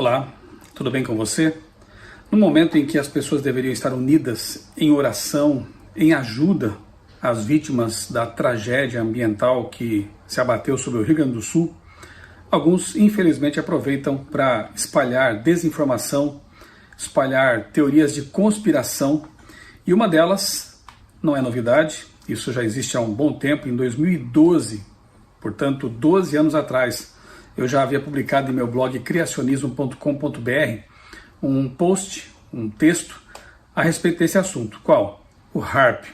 Olá, tudo bem com você? No momento em que as pessoas deveriam estar unidas em oração, em ajuda às vítimas da tragédia ambiental que se abateu sobre o Rio Grande do Sul, alguns infelizmente aproveitam para espalhar desinformação, espalhar teorias de conspiração, e uma delas não é novidade, isso já existe há um bom tempo. Em 2012, portanto 12 anos atrás, eu já havia publicado em meu blog criacionismo.com.br um post, um texto a respeito desse assunto. Qual? O HAARP.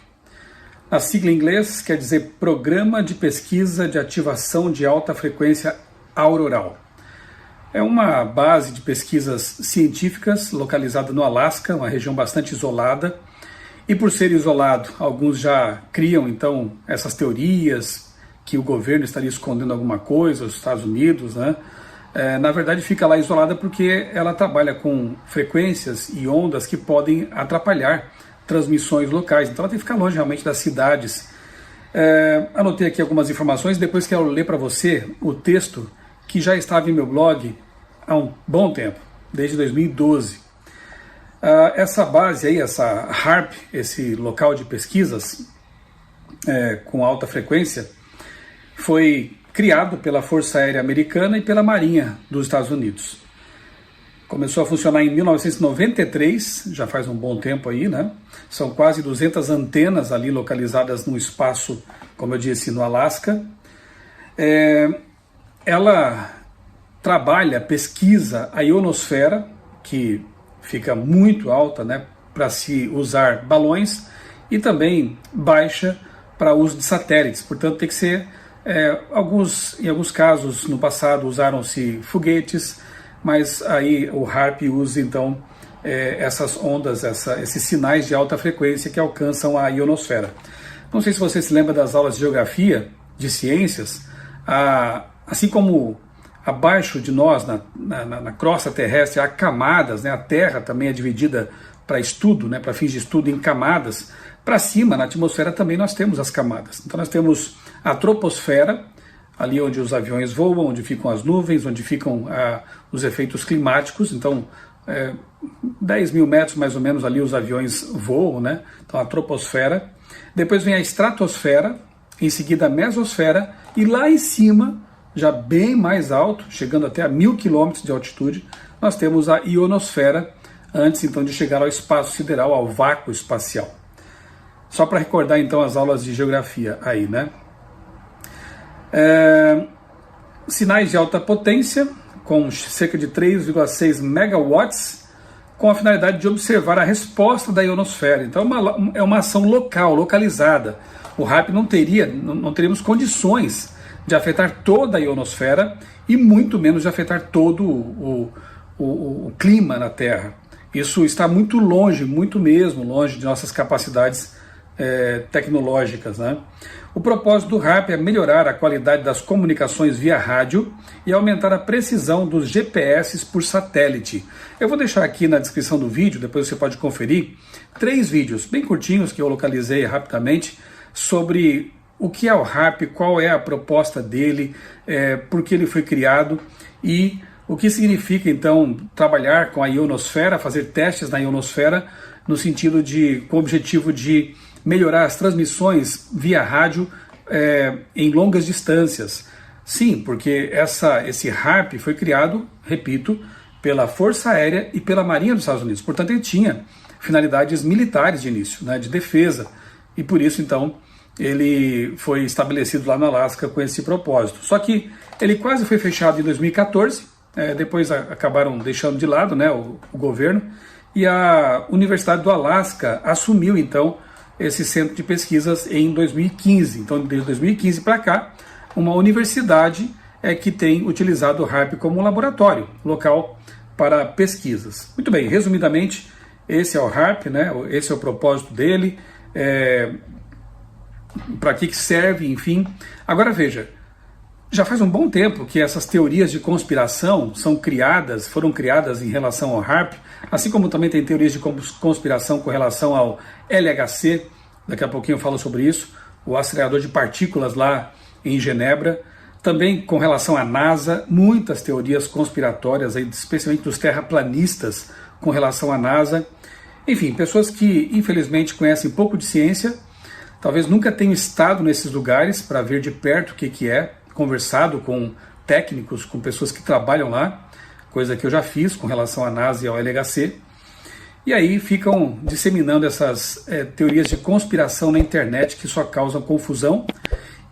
A sigla em inglês quer dizer Programa de Pesquisa de Ativação de Alta Frequência Auroral. É uma base de pesquisas científicas localizada no Alasca, uma região bastante isolada, e por ser isolado, alguns já criam então essas teorias que o governo estaria escondendo alguma coisa, os Estados Unidos, né? Na verdade fica lá isolada porque ela trabalha com frequências e ondas que podem atrapalhar transmissões locais, então ela tem que ficar longe realmente das cidades. Anotei aqui algumas informações, depois quero ler para você o texto que já estava em meu blog há um bom tempo, desde 2012. Essa base aí, essa HAARP, esse local de pesquisas com alta frequência, foi criado pela Força Aérea Americana e pela Marinha dos Estados Unidos. Começou a funcionar em 1993, já faz um bom tempo aí, né? São quase 200 antenas ali localizadas no espaço, como eu disse, no Alasca. Ela trabalha, pesquisa a ionosfera, que fica muito alta, né, para se usar balões, e também baixa para uso de satélites, portanto tem que ser... em alguns casos, no passado, usaram-se foguetes, mas aí o HAARP usa, então, essas ondas, esses sinais de alta frequência que alcançam a ionosfera. Não sei se você se lembra das aulas de geografia, de ciências, assim como abaixo de nós, na crosta terrestre, há camadas, né? A Terra também é dividida para estudo, né? Para fins de estudo em camadas. Para cima, na atmosfera, também nós temos as camadas. Então nós temos a troposfera, ali onde os aviões voam, onde ficam as nuvens, onde ficam os efeitos climáticos. Então, 10 mil metros mais ou menos ali os aviões voam, né? Então a troposfera. Depois vem a estratosfera, em seguida a mesosfera, e lá em cima, já bem mais alto, chegando até a 1000 quilômetros de altitude, nós temos a ionosfera, antes então de chegar ao espaço sideral, ao vácuo espacial. Só para recordar então as aulas de geografia aí, né? Sinais de alta potência, com cerca de 3,6 megawatts, com a finalidade de observar a resposta da ionosfera. Então é uma ação local, localizada. O HAARP não teríamos condições de afetar toda a ionosfera e muito menos de afetar todo o clima na Terra. Isso está muito longe, muito mesmo longe de nossas capacidades tecnológicas, né? O propósito do HAARP é melhorar a qualidade das comunicações via rádio e aumentar a precisão dos GPS por satélite. Eu vou deixar aqui na descrição do vídeo, depois você pode conferir, 3 vídeos bem curtinhos que eu localizei rapidamente sobre o que é o HAARP, qual é a proposta dele, por que ele foi criado e o que significa então trabalhar com a ionosfera, fazer testes na ionosfera no sentido com o objetivo de melhorar as transmissões via rádio em longas distâncias. Sim, porque esse HAARP foi criado, repito, pela Força Aérea e pela Marinha dos Estados Unidos. Portanto, ele tinha finalidades militares de início, né, de defesa, e por isso, então, ele foi estabelecido lá no Alasca com esse propósito. Só que ele quase foi fechado em 2014, depois acabaram deixando de lado, né, o governo, e a Universidade do Alasca assumiu, então, esse centro de pesquisas em 2015. Então, desde 2015 para cá, uma universidade que tem utilizado o HAARP como um laboratório local para pesquisas. Muito bem, resumidamente, esse é o HAARP, né? Esse é o propósito dele, para que serve, enfim. Agora veja, já faz um bom tempo que essas teorias de conspiração foram criadas em relação ao HAARP, assim como também tem teorias de conspiração com relação ao LHC, daqui a pouquinho eu falo sobre isso, o acelerador de partículas lá em Genebra. Também com relação à NASA, muitas teorias conspiratórias, aí, especialmente dos terraplanistas com relação à NASA. Enfim, pessoas que infelizmente conhecem pouco de ciência, talvez nunca tenham estado nesses lugares para ver de perto o que é, conversado com técnicos, com pessoas que trabalham lá, coisa que eu já fiz com relação à NASA e ao LHC. E aí ficam disseminando essas teorias de conspiração na internet que só causam confusão.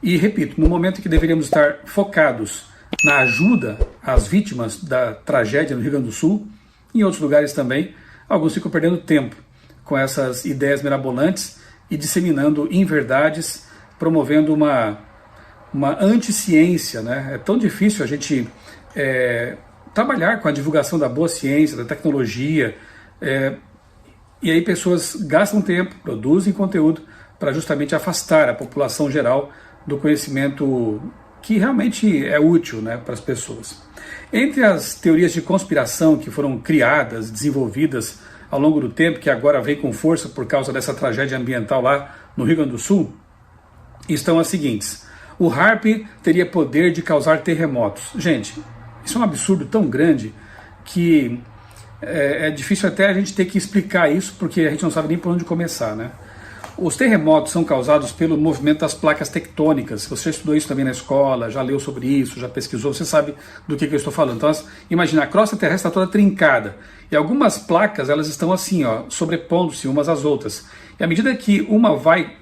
E repito, no momento que deveríamos estar focados na ajuda às vítimas da tragédia no Rio Grande do Sul, e em outros lugares também, alguns ficam perdendo tempo com essas ideias mirabolantes e disseminando inverdades, promovendo uma anticiência, né? É tão difícil a gente trabalhar com a divulgação da boa ciência, da tecnologia, e aí pessoas gastam tempo, produzem conteúdo para justamente afastar a população geral do conhecimento que realmente é útil, né, para as pessoas. Entre as teorias de conspiração que foram criadas, desenvolvidas ao longo do tempo, que agora vem com força por causa dessa tragédia ambiental lá no Rio Grande do Sul, estão as seguintes. O HAARP teria poder de causar terremotos. Gente, isso é um absurdo tão grande que é difícil até a gente ter que explicar isso, porque a gente não sabe nem por onde começar, né? Os terremotos são causados pelo movimento das placas tectônicas. Você estudou isso também na escola, já leu sobre isso, já pesquisou, você sabe do que eu estou falando. Então, imagina, a crosta terrestre está toda trincada. E algumas placas, elas estão assim, ó, sobrepondo-se umas às outras. E à medida que uma vai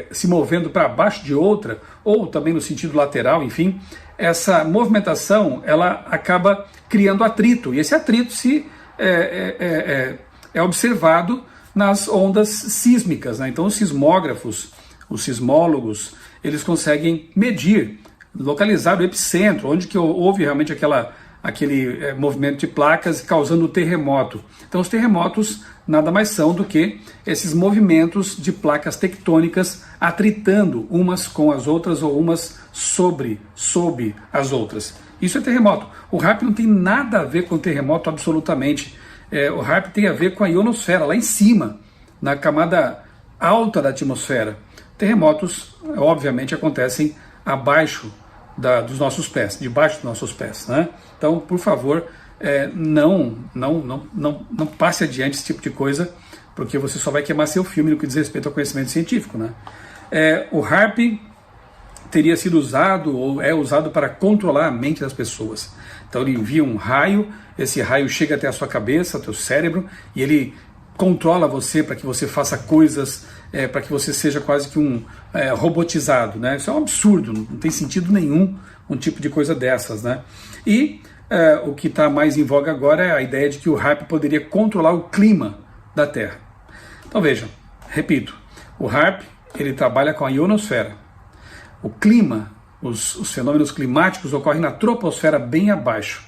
se movendo para baixo de outra, ou também no sentido lateral, enfim, essa movimentação, ela acaba criando atrito. E esse atrito é observado nas ondas sísmicas, né? Então os sismógrafos, os sismólogos, eles conseguem medir, localizar o epicentro, onde que houve realmente aquele movimento de placas causando o terremoto. Então os terremotos nada mais são do que esses movimentos de placas tectônicas atritando umas com as outras ou umas sob as outras. Isso é terremoto. O HAARP não tem nada a ver com terremoto absolutamente. O HAARP tem a ver com a ionosfera, lá em cima, na camada alta da atmosfera. Terremotos, obviamente, acontecem abaixo dos nossos pés, debaixo dos nossos pés, né? Então, por favor, não passe adiante esse tipo de coisa, porque você só vai queimar seu filme no que diz respeito ao conhecimento científico, né? O HAARP teria sido usado ou é usado para controlar a mente das pessoas. Então ele envia um raio, esse raio chega até a sua cabeça, ao teu cérebro, e ele controla você para que você faça coisas, para que você seja quase que robotizado, né? Isso é um absurdo, não tem sentido nenhum um tipo de coisa dessas, né? E o que está mais em voga agora é a ideia de que o HAARP poderia controlar o clima da Terra. Então vejam, repito, o HAARP ele trabalha com a ionosfera. O clima, os fenômenos climáticos ocorrem na troposfera bem abaixo.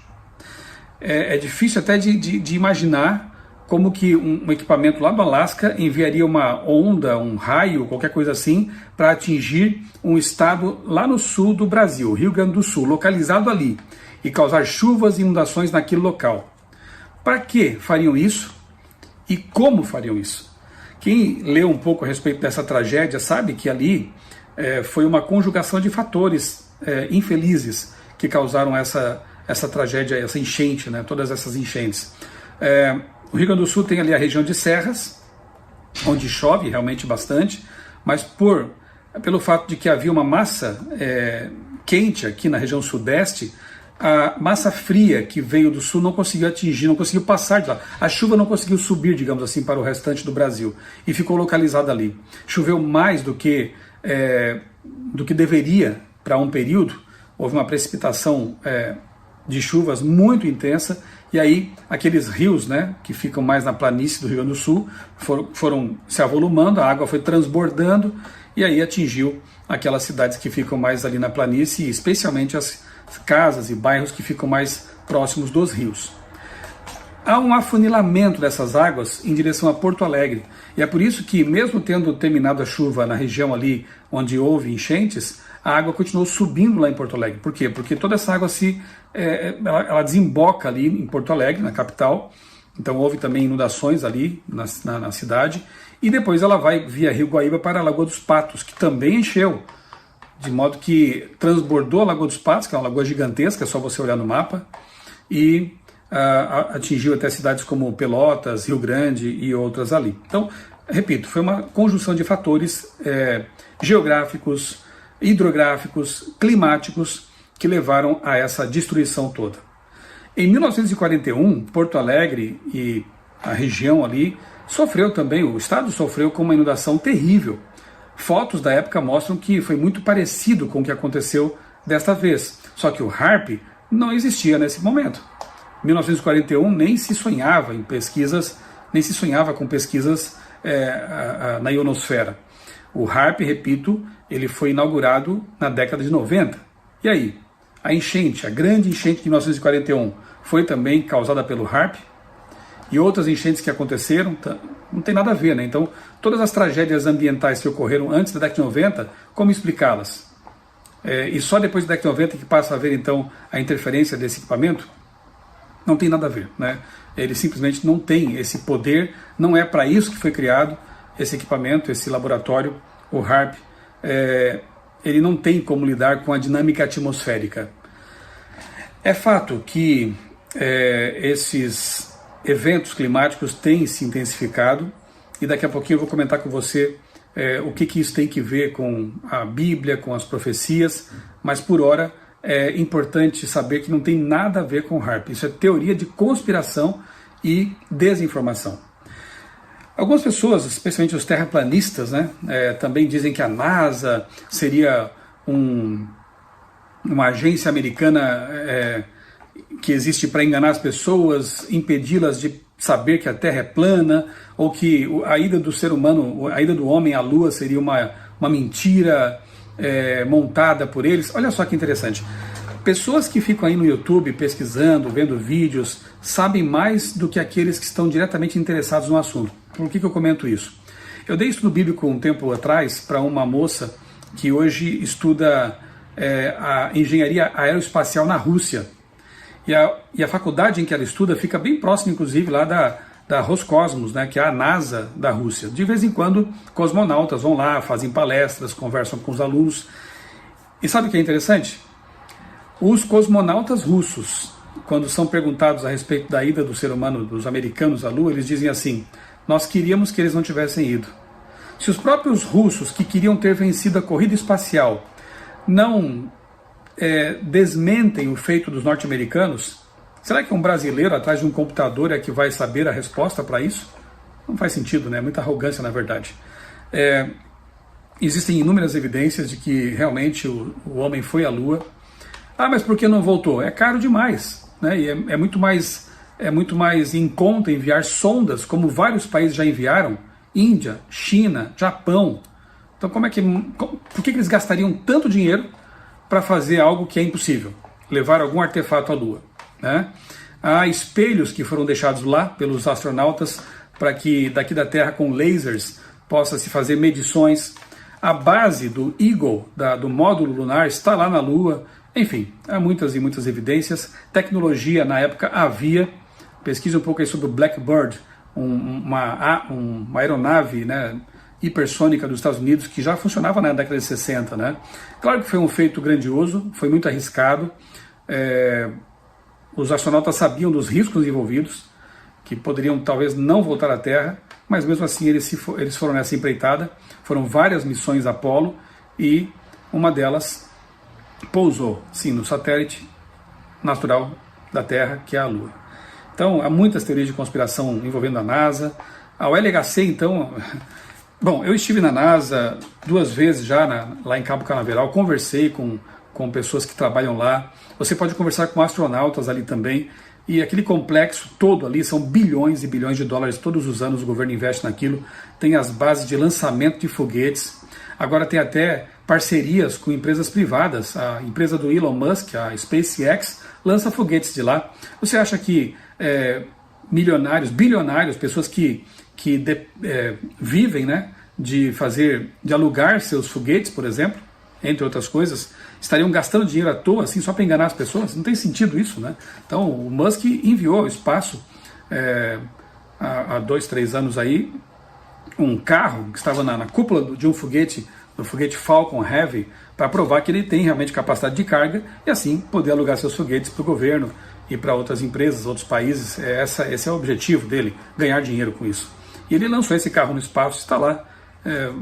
É difícil até de imaginar como que um equipamento lá do Alasca enviaria uma onda, um raio, qualquer coisa assim, para atingir um estado lá no sul do Brasil, Rio Grande do Sul, localizado ali, e causar chuvas e inundações naquele local. Para que fariam isso? E como fariam isso? Quem leu um pouco a respeito dessa tragédia sabe que ali foi uma conjugação de fatores infelizes que causaram essa tragédia, essa enchente, né? Todas essas enchentes. O Rio Grande do Sul tem ali a região de serras, onde chove realmente bastante, mas pelo fato de que havia uma massa quente aqui na região sudeste, a massa fria que veio do sul não conseguiu atingir, não conseguiu passar de lá. A chuva não conseguiu subir, digamos assim, para o restante do Brasil e ficou localizada ali. Choveu mais do que deveria para um período, houve uma precipitação de chuvas muito intensa, e aí aqueles rios, né, que ficam mais na planície do Rio Grande do Sul foram se avolumando, a água foi transbordando e aí atingiu aquelas cidades que ficam mais ali na planície, e especialmente as casas e bairros que ficam mais próximos dos rios. Há um afunilamento dessas águas em direção a Porto Alegre, e é por isso que, mesmo tendo terminado a chuva na região ali onde houve enchentes, a água continuou subindo lá em Porto Alegre. Por quê? Porque toda essa água ela desemboca ali em Porto Alegre, na capital, então houve também inundações ali na cidade, e depois ela vai via Rio Guaíba para a Lagoa dos Patos, que também encheu. de modo que transbordou a Lagoa dos Patos, que é uma lagoa gigantesca, é só você olhar no mapa, e atingiu até cidades como Pelotas, Rio Grande e outras ali. Então, repito, foi uma conjunção de fatores geográficos, hidrográficos, climáticos, que levaram a essa destruição toda. Em 1941, Porto Alegre e a região ali sofreu também, o estado sofreu com uma inundação terrível. Fotos da época mostram que foi muito parecido com o que aconteceu desta vez, só que o HAARP não existia nesse momento. Em 1941 nem se sonhava em pesquisas, nem se sonhava com pesquisas na ionosfera. O HAARP, repito, ele foi inaugurado na década de 90. E aí? A enchente, a grande enchente de 1941, foi também causada pelo HAARP? E outras enchentes que aconteceram, não tem nada a ver, né? Então, todas as tragédias ambientais que ocorreram antes da década de 90, como explicá-las? E só depois da década de 90 que passa a haver, então, a interferência desse equipamento? Não tem nada a ver, né? Ele simplesmente não tem esse poder, não é para isso que foi criado esse equipamento, esse laboratório, o HAARP. Ele não tem como lidar com a dinâmica atmosférica. É fato que esses eventos climáticos têm se intensificado, e daqui a pouquinho eu vou comentar com você o que isso tem que ver com a Bíblia, com as profecias, mas por hora é importante saber que não tem nada a ver com o HAARP. Isso é teoria de conspiração e desinformação. Algumas pessoas, especialmente os terraplanistas, né, também dizem que a NASA seria uma agência americana que existe para enganar as pessoas, impedi-las de saber que a Terra é plana, ou que a ida do ser humano, a ida do homem à Lua seria uma mentira montada por eles. Olha só que interessante. Pessoas que ficam aí no YouTube pesquisando, vendo vídeos, sabem mais do que aqueles que estão diretamente interessados no assunto. Por que eu comento isso? Eu dei estudo bíblico um tempo atrás para uma moça que hoje estuda a engenharia aeroespacial na Rússia. E a faculdade em que ela estuda fica bem próxima, inclusive, lá da Roscosmos, né, que é a NASA da Rússia. De vez em quando, cosmonautas vão lá, fazem palestras, conversam com os alunos. E sabe o que é interessante? Os cosmonautas russos, quando são perguntados a respeito da ida do ser humano, dos americanos à Lua, eles dizem assim: nós queríamos que eles não tivessem ido. Se os próprios russos, que queriam ter vencido a corrida espacial, não desmentem o feito dos norte-americanos, será que um brasileiro atrás de um computador é que vai saber a resposta para isso? Não faz sentido, né? Muita arrogância, na verdade. Existem inúmeras evidências de que realmente o homem foi à Lua. Ah, mas por que não voltou? É caro demais, né? E é muito mais em conta enviar sondas, como vários países já enviaram, Índia, China, Japão. Então por que eles gastariam tanto dinheiro para fazer algo que é impossível? Levar algum artefato à Lua, né? Há espelhos que foram deixados lá pelos astronautas para que daqui da Terra, com lasers, possa se fazer medições. A base do Eagle, do módulo lunar, está lá na Lua. Enfim, há muitas e muitas evidências. Tecnologia na época havia. Pesquise um pouco aí sobre o Blackbird, uma aeronave, né, hipersônica dos Estados Unidos, que já funcionava na década de 60. Né? Claro que foi um feito grandioso, foi muito arriscado. Os astronautas sabiam dos riscos envolvidos, que poderiam talvez não voltar à Terra, mas mesmo assim eles foram nessa empreitada. Foram várias missões Apollo e uma delas pousou, sim, no satélite natural da Terra, que é a Lua. Então, há muitas teorias de conspiração envolvendo a NASA. A LHC, então... Bom, eu estive na NASA 2 vezes já, lá em Cabo Canaveral, conversei com pessoas que trabalham lá. Você pode conversar com astronautas ali também. E aquele complexo todo ali, são bilhões e bilhões de dólares todos os anos, o governo investe naquilo. Tem as bases de lançamento de foguetes. Agora tem até parcerias com empresas privadas. A empresa do Elon Musk, a SpaceX, lança foguetes de lá. Você acha que milionários, bilionários, pessoas que vivem, né, de alugar seus foguetes, por exemplo, entre outras coisas, estariam gastando dinheiro à toa, assim, só para enganar as pessoas? Não tem sentido isso, né? Então, o Musk enviou ao espaço, há 2, 3 anos aí, um carro que estava na cúpula de um foguete no foguete Falcon Heavy, para provar que ele tem realmente capacidade de carga e assim poder alugar seus foguetes para o governo e para outras empresas, outros países. Esse é o objetivo dele, ganhar dinheiro com isso. E ele lançou esse carro no espaço, está lá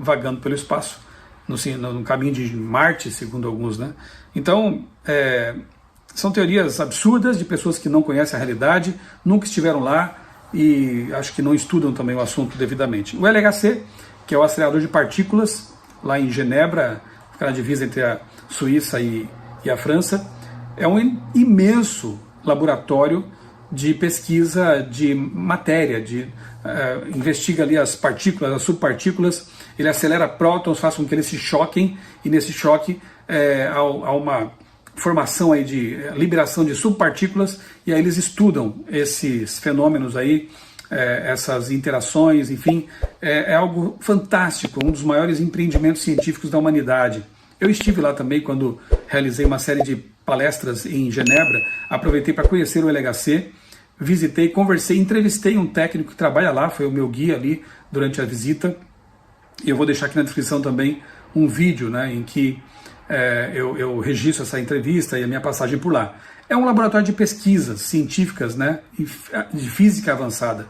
vagando pelo espaço, no caminho de Marte, segundo alguns, né? Então, são teorias absurdas de pessoas que não conhecem a realidade, nunca estiveram lá e acho que não estudam também o assunto devidamente. O LHC, que é o acelerador de partículas, lá em Genebra, fica na divisa entre a Suíça e a França, é um imenso laboratório de pesquisa de matéria, investiga ali as partículas, as subpartículas, ele acelera prótons, faz com que eles se choquem, e nesse choque há uma formação aí de liberação de subpartículas, e aí eles estudam esses fenômenos aí, essas interações, enfim, é algo fantástico, um dos maiores empreendimentos científicos da humanidade. Eu estive lá também quando realizei uma série de palestras em Genebra, aproveitei para conhecer o LHC, visitei, conversei, entrevistei um técnico que trabalha lá, foi o meu guia ali durante a visita, e eu vou deixar aqui na descrição também um vídeo, né, em que eu registro essa entrevista e a minha passagem por lá. É um laboratório de pesquisas científicas, né, de física avançada.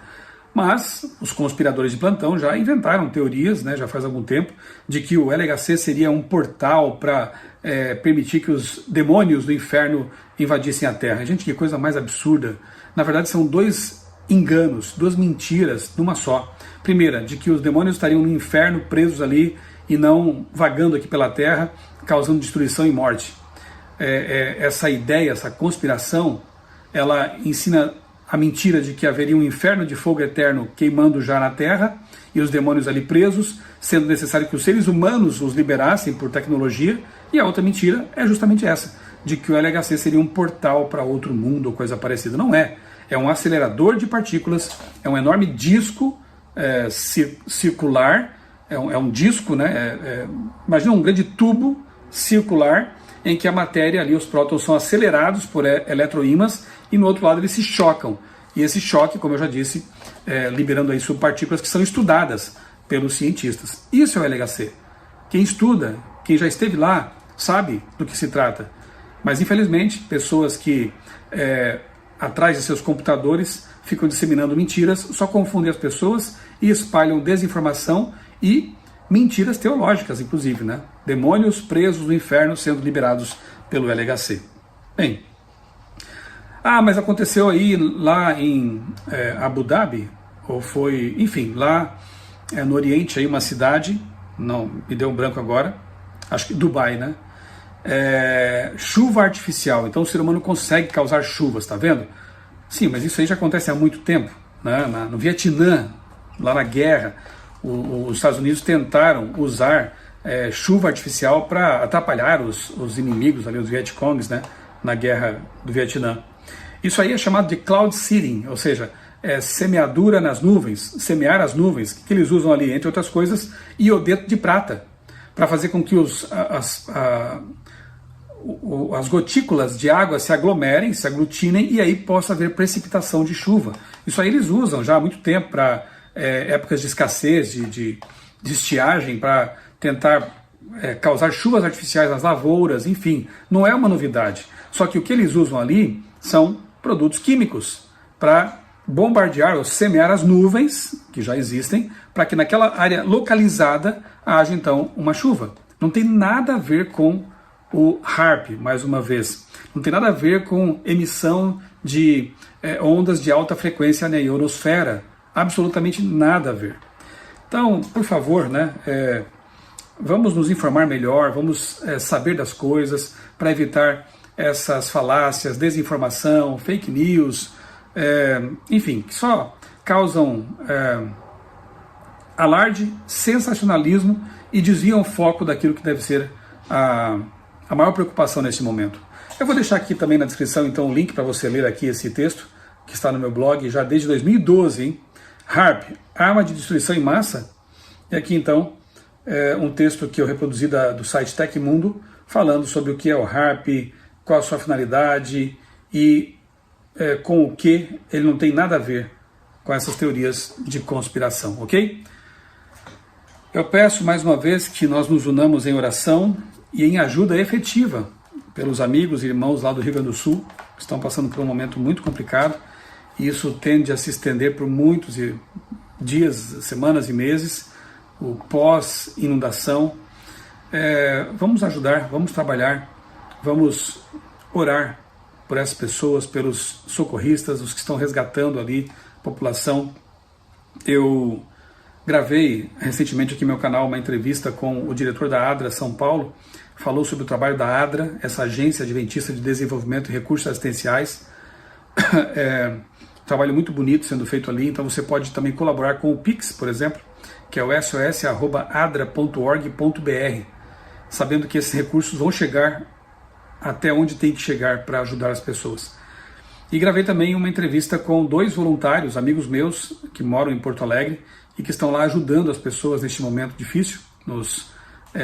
Mas os conspiradores de plantão já inventaram teorias, né, já faz algum tempo, de que o LHC seria um portal para permitir que os demônios do inferno invadissem a Terra. Gente, que coisa mais absurda. Na verdade, são dois enganos, duas mentiras numa só. Primeira, de que os demônios estariam no inferno presos ali e não vagando aqui pela Terra, causando destruição e morte. Essa ideia, essa conspiração, ela ensina a mentira de que haveria um inferno de fogo eterno queimando já na Terra e os demônios ali presos, sendo necessário que os seres humanos os liberassem por tecnologia. E a outra mentira é justamente essa, de que o LHC seria um portal para outro mundo ou coisa parecida. Não é. É um acelerador de partículas, é um enorme disco circular, é um disco, né? Imagina um grande tubo circular em que a matéria ali, os prótons são acelerados por eletroímãs e no outro lado eles se chocam. E esse choque, como eu já disse, liberando aí subpartículas que são estudadas pelos cientistas. Isso é o LHC. Quem estuda, quem já esteve lá, sabe do que se trata. Mas infelizmente, pessoas que atrás de seus computadores ficam disseminando mentiras, só confundem as pessoas e espalham desinformação e mentiras teológicas, inclusive, né? Demônios presos no inferno sendo liberados pelo LHC. Bem, mas aconteceu aí lá em Abu Dhabi, ou foi, enfim, lá no Oriente, aí uma cidade, não, me deu um branco agora, acho que Dubai, né? Chuva artificial, então o ser humano consegue causar chuvas, tá vendo? Sim, mas isso aí já acontece há muito tempo, né? No Vietnã, lá na guerra, os Estados Unidos tentaram usar chuva artificial para atrapalhar os inimigos, ali, os Vietcongs, né? Na guerra do Vietnã. Isso aí é chamado de cloud seeding, ou seja, semeadura nas nuvens, semear as nuvens, que eles usam ali, entre outras coisas, iodeto de prata, para fazer com que as gotículas de água se aglomerem, se aglutinem e aí possa haver precipitação de chuva. Isso aí eles usam já há muito tempo para épocas de escassez, de estiagem, para tentar causar chuvas artificiais nas lavouras, enfim, não é uma novidade. Só que o que eles usam ali são produtos químicos para bombardear ou semear as nuvens, que já existem, para que naquela área localizada haja então uma chuva. Não tem nada a ver com o HAARP, mais uma vez. Não tem nada a ver com emissão de ondas de alta frequência na ionosfera. Absolutamente nada a ver. Então, por favor, né, vamos nos informar melhor, vamos saber das coisas para evitar essas falácias, desinformação, fake news, enfim, que só causam alarde, sensacionalismo e desviam o foco daquilo que deve ser a maior preocupação nesse momento. Eu vou deixar aqui também na descrição então o link para você ler aqui esse texto, que está no meu blog já desde 2012, hein? HAARP, arma de destruição em massa. E aqui então um texto que eu reproduzi do site Tecmundo, falando sobre o que é o HAARP, qual a sua finalidade e com o que ele não tem nada a ver com essas teorias de conspiração, ok? Eu peço mais uma vez que nós nos unamos em oração e em ajuda efetiva pelos amigos e irmãos lá do Rio Grande do Sul, que estão passando por um momento muito complicado, e isso tende a se estender por muitos dias, semanas e meses, o pós-inundação. Vamos ajudar, vamos trabalhar, vamos orar por essas pessoas, pelos socorristas, os que estão resgatando ali a população. Eu gravei recentemente aqui no meu canal uma entrevista com o diretor da ADRA São Paulo, falou sobre o trabalho da ADRA, essa agência adventista de desenvolvimento e recursos assistenciais. Trabalho muito bonito sendo feito ali, então você pode também colaborar com o Pix, por exemplo, que é o sos@adra.org.br, sabendo que esses recursos vão chegar até onde tem que chegar para ajudar as pessoas. E gravei também uma entrevista com 2 voluntários, amigos meus, que moram em Porto Alegre e que estão lá ajudando as pessoas neste momento difícil, nos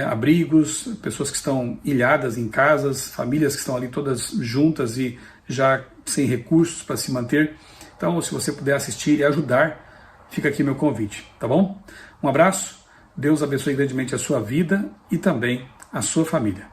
abrigos, pessoas que estão ilhadas em casas, famílias que estão ali todas juntas e já sem recursos para se manter. Então, se você puder assistir e ajudar, fica aqui meu convite, tá bom? Um abraço, Deus abençoe grandemente a sua vida e também a sua família.